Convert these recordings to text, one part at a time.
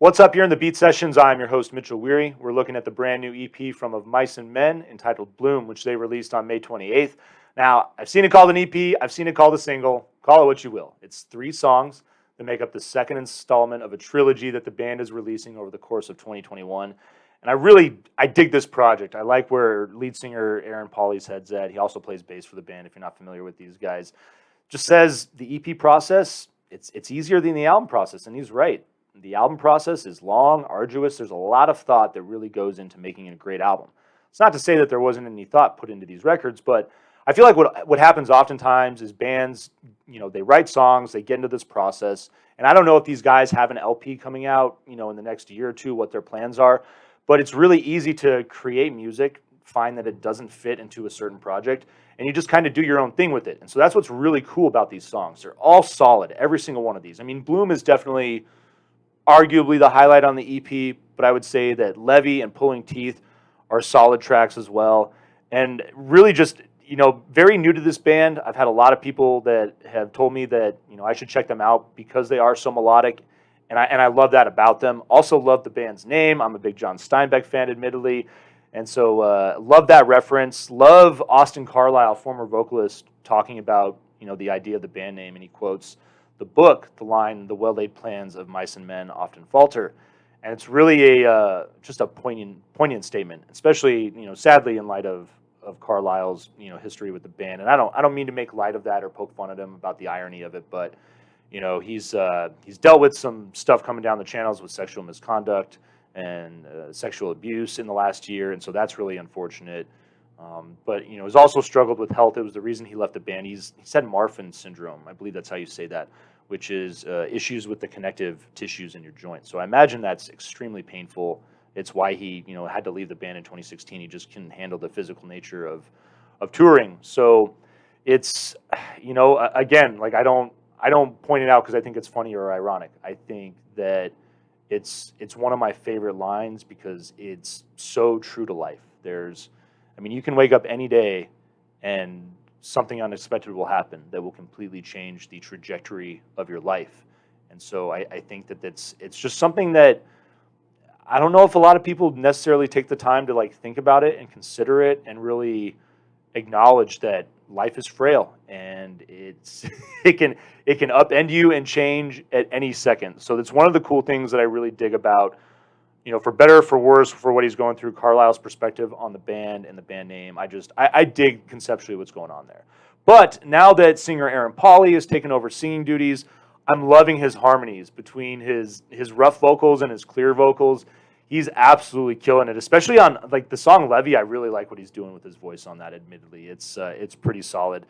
What's up? You're in the Beat Sessions. I'm your host, Mitchell Weary. We're looking at the brand new EP from Of Mice and Men entitled Bloom, which they released on May 28th. Now, I've seen it called an EP. I've seen it called a single. Call it what you will. It's 3 songs that make up the second installment of a trilogy that the band is releasing over the course of 2021. And I dig this project. I like where lead singer Aaron Paulie's head's at. He also plays bass for the band, if you're not familiar with these guys. Just says the EP process, it's easier than the album process, and he's right. The album process is long, arduous. There's a lot of thought that really goes into making a great album. It's not to say that there wasn't any thought put into these records, but I feel like what happens oftentimes is bands, they write songs, they get into this process, and I don't know if these guys have an LP coming out, in the next year or two, what their plans are, but it's really easy to create music, find that it doesn't fit into a certain project, and you just kind of do your own thing with it. And so that's what's really cool about these songs. They're all solid, every single one of these. I mean, Bloom is definitely arguably the highlight on the EP, but I would say that Levy and Pulling Teeth are solid tracks as well. And really just, very new to this band. I've had a lot of people that have told me that, I should check them out because they are so melodic. And I love that about them. Also love the band's name. I'm a big John Steinbeck fan, admittedly. And so love that reference. Love Austin Carlisle, former vocalist, talking about, the idea of the band name. And he quotes the book, the line, "The well-laid plans of mice and men often falter." And it's really just a poignant statement, especially, sadly in light of Carlisle's, history with the band. And I don't mean to make light of that or poke fun at him about the irony of it, but, he's dealt with some stuff coming down the channels with sexual misconduct and sexual abuse in the last year, and so that's really unfortunate. But he's also struggled with health. It was the reason he left the band. He's had Marfan syndrome, I believe that's how you say that, which is issues with the connective tissues in your joints. So I imagine that's extremely painful. It's why he had to leave the band in 2016. He just couldn't handle the physical nature of touring. So it's again, like I don't point it out because I think it's funny or ironic. I think that it's one of my favorite lines because it's so true to life. You can wake up any day and something unexpected will happen that will completely change the trajectory of your life. And so I think that it's just something that I don't know if a lot of people necessarily take the time to think about it and consider it and really acknowledge that life is frail and it can upend you and change at any second. So that's one of the cool things that I really dig about, for better or for worse, for what he's going through, Carlisle's perspective on the band and the band name. I dig conceptually what's going on there. But now that singer Aaron Paulie has taken over singing duties, I'm loving his harmonies between his rough vocals and his clear vocals. He's absolutely killing it, especially on the song Levy. I really like what he's doing with his voice on that, admittedly. It's pretty solid.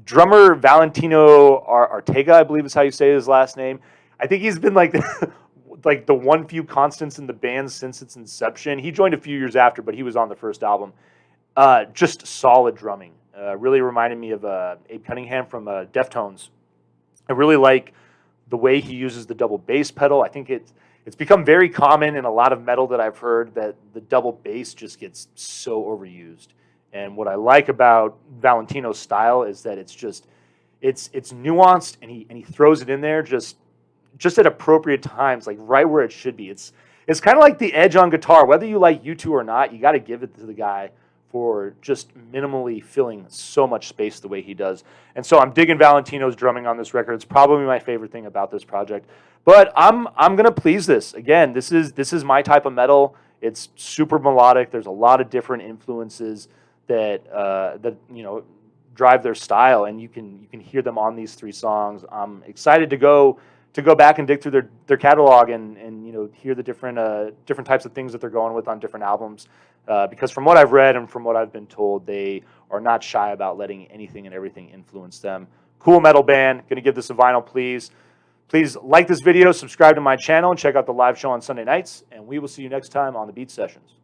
Drummer Valentino Ortega, I believe is how you say his last name. I think he's been the one few constants in the band since its inception. He joined a few years after, but he was on the first album. Just solid drumming. Really reminded me of Abe Cunningham from Deftones. I really like the way he uses the double bass pedal. I think it's become very common in a lot of metal that I've heard that the double bass just gets so overused. And what I like about Valentino's style is that it's nuanced and he throws it in there just at appropriate times, right where it should be. It's kind of like the edge on guitar. Whether you like U2 or not, you got to give it to the guy for just minimally filling so much space the way he does. And so I'm digging Valentino's drumming on this record. It's probably my favorite thing about this project. But I'm gonna please this. Again, this is my type of metal. It's super melodic. There's a lot of different influences that drive their style, and you can hear them on these 3 songs. I'm excited to go back and dig through their catalog and hear the different types of things that they're going with on different albums. Because from what I've read and from what I've been told, they are not shy about letting anything and everything influence them. Cool metal band. Going to give this a vinyl, please. Please like this video, subscribe to my channel, and check out the live show on Sunday nights. And we will see you next time on the Beat Sessions.